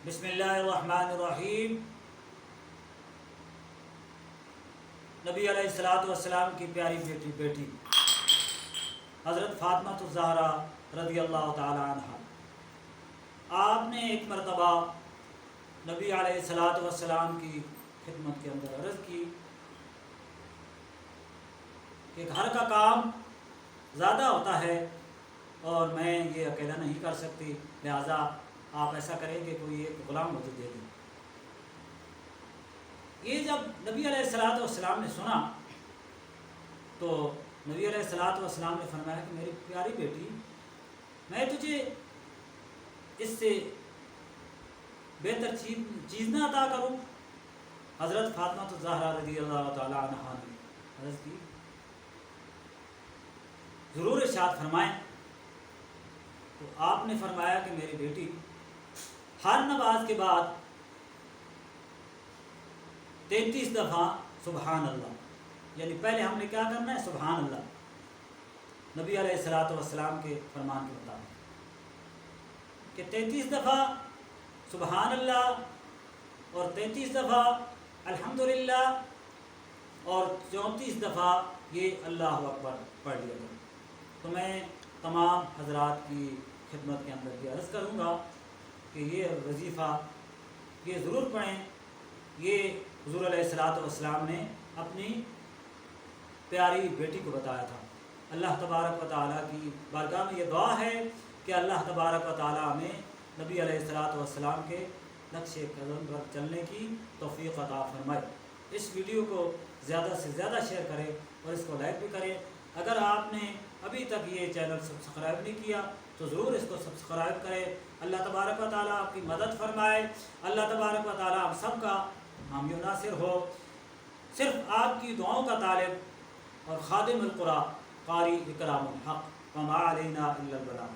بسم اللہ الرحمن الرحیم۔ نبی علیہ الصلوۃ والسلام کی پیاری بیٹی حضرت فاطمہ الزہرا رضی اللہ تعالی عنہ، آپ نے ایک مرتبہ نبی علیہ الصلوۃ والسلام کی خدمت کے اندر عرض کی کہ گھر کا کام زیادہ ہوتا ہے اور میں یہ اکیلا نہیں کر سکتی، لہٰذا آپ ایسا کریں کہ کوئی ایک غلام مجھے دے دیں۔ یہ جب نبی علیہ الصلوۃ والسلام نے سنا تو نبی علیہ الصلوۃ والسلام نے فرمایا کہ میری پیاری بیٹی، میں تجھے اس سے بہتر چیز نہ عطا کروں؟ حضرت فاطمہ الزہرا رضی اللہ تعالی عنہا نے عرض کی، ضرور ارشاد فرمائیں۔ تو آپ نے فرمایا کہ میری بیٹی، ہر نماز کے بعد 33 دفعہ سبحان اللہ، یعنی پہلے ہم نے کیا کرنا ہے؟ سبحان اللہ، نبی علیہ الصلوۃ والسلام کے فرمان کے مطابق کہ 33 دفعہ سبحان اللہ اور 33 دفعہ الحمدللہ اور 34 دفعہ یہ اللہ اکبر پڑھ لیا کروں۔ تو میں تمام حضرات کی خدمت کے اندر یہ عرض کروں گا کہ یہ وظیفہ یہ ضرور پڑھیں۔ یہ حضور علیہ الصلوۃ والسلام نے اپنی پیاری بیٹی کو بتایا تھا۔ اللہ تبارک و تعالیٰ کی بارگاہ میں یہ دعا ہے کہ اللہ تبارک و تعالیٰ ہمیں نبی علیہ الصلوۃ والسلام کے نقش قدم پر چلنے کی توفیق عطا فرمائے۔ اس ویڈیو کو زیادہ سے زیادہ شیئر کریں اور اس کو لائک بھی کریں۔ اگر آپ نے ابھی تک یہ چینل سبسکرائب نہیں کیا تو ضرور اس کو سبسکرائب کریں۔ اللہ تبارک و تعالیٰ آپ کی مدد فرمائے۔ اللہ تبارک و تعالیٰ ہم سب کا حامی و ناصر ہو۔ صرف آپ کی دعاؤں کا طالب اور خادم القرآن قاری اکرام الحق، وما علینا الا البلاغ۔